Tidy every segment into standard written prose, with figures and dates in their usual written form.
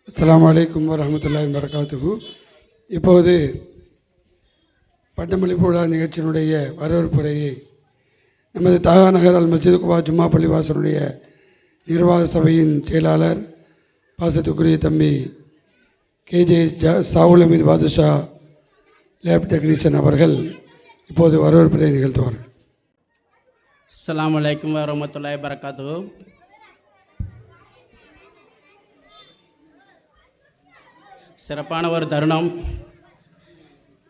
அஸ்ஸலாமு அலைக்கும் வரஹ்மத்துல்லாஹி வபரகாத்துஹு. இப்போது பட்டமளிப்பு விழா நிகழ்ச்சியினுடைய வரவேற்புரையை நமது தாகா நகர் அல் மஸ்ஜித் குபா ஜும்மா பள்ளிவாசனுடைய நிர்வாக சபையின் செயலாளர் பாசத்துக்குரிய தம்பி கேஜே சாவுல் அமீது பாதுஷா லேப் டெக்னீஷியன் அவர்கள் இப்போது வரவேற்புரை நிகழ்த்துவார்கள். அஸ்ஸலாமு அலைக்கும் வரஹ்மத்துல்லாஹி வபரகாத்துஹு. சிறப்பான ஒரு தருணம்.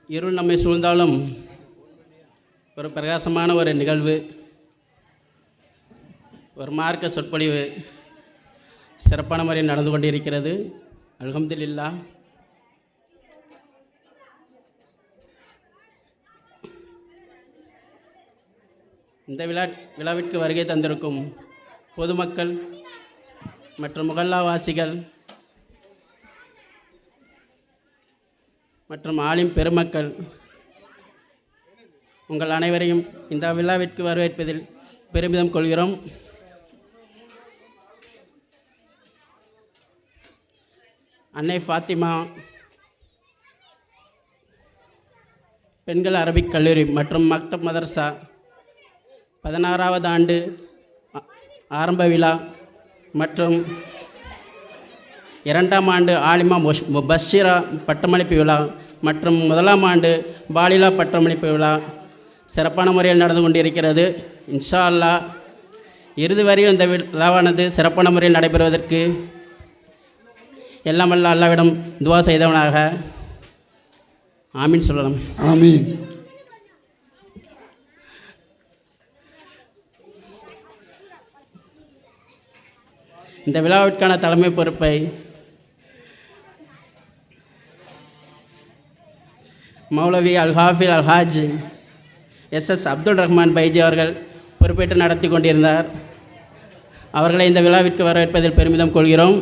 இருள் நம்மை சூழ்ந்தாலும் ஒரு பிரகாசமான ஒரு நிகழ்வு, ஒரு மார்க்க சொற்பொழிவு சிறப்பான முறையில் நடந்து கொண்டிருக்கிறது. அல்ஹம்துலில்லாஹ். இந்த விழாவிற்கு வருகை தந்திருக்கும் பொதுமக்கள் மற்றும் முகல்லாவாசிகள் மற்றும் ஆலிம் பெருமக்கள், உங்கள் அனைவரையும் இந்த விழாவிற்கு வரவேற்பதில் பெருமிதம் கொள்கிறோம். அன்னை ஃபாத்திமா பெண்கள் அரபிக் கல்லூரி மற்றும் மக்தப் மதர்சா 16வது ஆண்டு ஆரம்ப விழா மற்றும் 2ஆம் ஆண்டு ஆலிமா பஷீரா பட்டமளிப்பு விழா மற்றும் 1ஆம் ஆண்டு பாலிலா பட்டமளிப்பு விழா சிறப்பான முறையில் நடந்து கொண்டிருக்கிறது. இன்ஷா அல்லாஹ் இறுதி வரையில் இந்த விழாவானது சிறப்பான முறையில் நடைபெறுவதற்கு எல்லாம் வல்ல அல்லாஹ்விடம் துவா செய்தவனாக ஆமீன் சொல்லலாம். ஆமீன். இந்த விழாவிற்கான தலைமை பொறுப்பை மௌலவி அல் ஹாஃபில் அல் ஹாஜ் எஸ் அப்துல் ரஹ்மான் பைஜி அவர்கள் பொறுப்பேற்று நடத்தி கொண்டிருந்தார். அவர்களை இந்த விழாவிற்கு வரவேற்பதில் பெருமிதம் கொள்கிறோம்.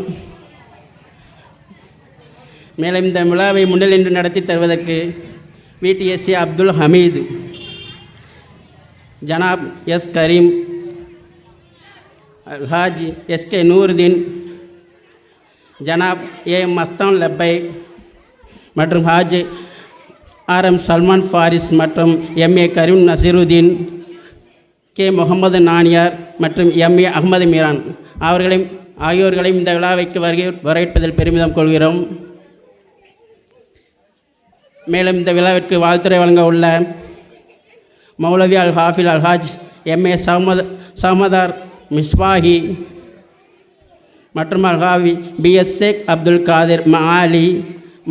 மேலும் இந்த விழாவை முன்னின்று நடத்தி தருவதற்கு விடிஎஸ்சி அப்துல் ஹமீது, ஜனாப் எஸ் கரீம், ஹாஜ் எஸ்கே நூருதீன், ஜனாப் ஏ மஸ்தான் லப்பை மற்றும் ஹாஜ் ஆர்எம் சல்மான் ஃபாரிஸ் மற்றும் எம்ஏ கரீம் நசீருதீன், கே முகமது நானியார் மற்றும் எம்ஏ அகமது மீரான் ஆகியோர்களையும் இந்த விழாவிற்கு வரவேற்பதில் பெருமிதம் கொள்கிறோம். மேலும் இந்த விழாவிற்கு வாழ்த்துறை வழங்க உள்ள மௌலவி அல் ஹாஃபில் அல் ஹாஜ் எம்ஏ சமதார் மிஸ்பாஹி மற்றும் அல்ஹாவி பிஎஸ் ஷேக் அப்துல் காதிர் மஆலி,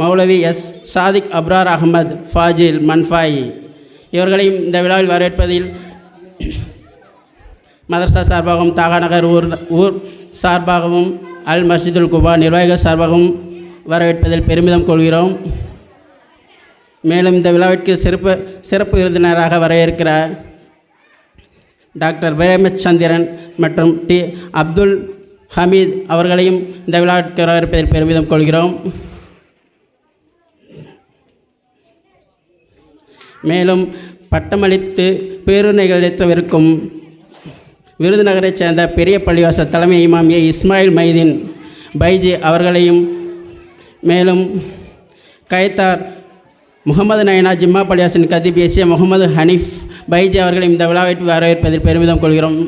மௌலவி எஸ் சாதிக் அப்ரார் அகமது ஃபாஜில் மன்ஃபாயி இவர்களையும் இந்த விழாவில் வரவேற்பதில் மதரசா சார்பாகவும் தாகா நகர் ஊர் சார்பாகவும் அல் மஸ்ஜிதுல் குபா நிர்வாகிகள் சார்பாகவும் வரவேற்பதில் பெருமிதம் கொள்கிறோம். மேலும் இந்த விழாவிற்கு சிறப்பு விருந்தினராக வரவேற்கிற டாக்டர் பிரேமச்சந்திரன் மற்றும் டி அப்துல் ஹமீத் அவர்களையும் இந்த விழாவிற்கு வரவேற்பதில் பெருமிதம் கொள்கிறோம். மேலும் பட்டமளித்து பேருரைகளித்தவிருக்கும் விருதுநகரைச் சேர்ந்த பெரிய பள்ளிவாசல் தலைமை இமாம் ஏ இஸ்மாயில் மைதீன் பைஜி அவர்களையும், மேலும் கைத்தார் முகமது நயனா ஜிம்மா பள்ளிவாசன் கதீப் ஏசிய முகமது ஹனீஃப் பைஜி அவர்களையும் இந்த விழாவிற்கு வரவேற்பதில் பெருமிதம் கொள்கிறோம்.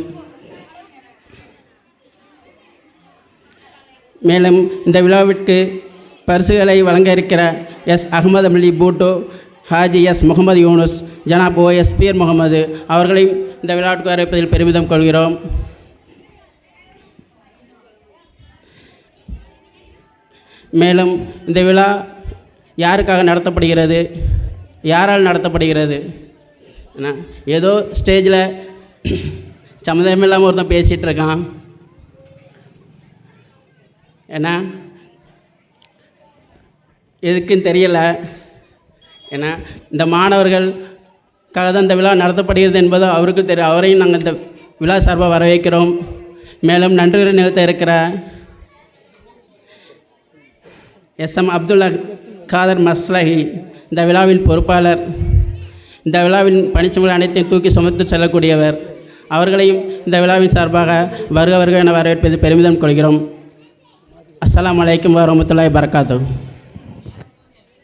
மேலும் இந்த விழாவிற்கு பரிசுகளை வழங்க இருக்கிற எஸ் அகமது அலி பூட்டோ, ஹாஜி எஸ் முகமது யூனுஸ், ஜனாப் ஓஎஸ் பீர் முகமது அவர்களையும் இந்த விழாவிற்கு வரவேற்பதில் பெருமிதம் கொள்கிறோம். மேலும் இந்த விழா யாருக்காக நடத்தப்படுகிறது, யாரால் நடத்தப்படுகிறது? ஏதோ ஸ்டேஜில் சம்மந்தம் இல்லாமல் ஒருத்தன் பேசிகிட்டு இருக்கான். ஏன்னா எதுக்குன்னு தெரியல. ஏன்னா இந்த மாணவர்களுக்காக தான் இந்த விழா நடத்தப்படுகிறது என்பது அவருக்கு தெரியும். அவரையும் நாங்கள் இந்த விழா சார்பாக வரவேற்கிறோம். மேலும் நன்றி நிகழ்த்த இருக்கிற எஸ்எம் அப்துல்லா காதர் மஸ்லஹி இந்த விழாவின் பொறுப்பாளர், இந்த விழாவின் பணிச்சுமைகள் அனைத்தையும் தூக்கி சுமத்து செல்லக்கூடியவர், அவர்களையும் இந்த விழாவின் சார்பாக வருக வருக என வரவேற்பது பெருமிதம் கொள்கிறோம். அஸ்ஸலாமு அலைக்கும் வரஹ்மத்துல்லாஹி வபரகாத்துஹு.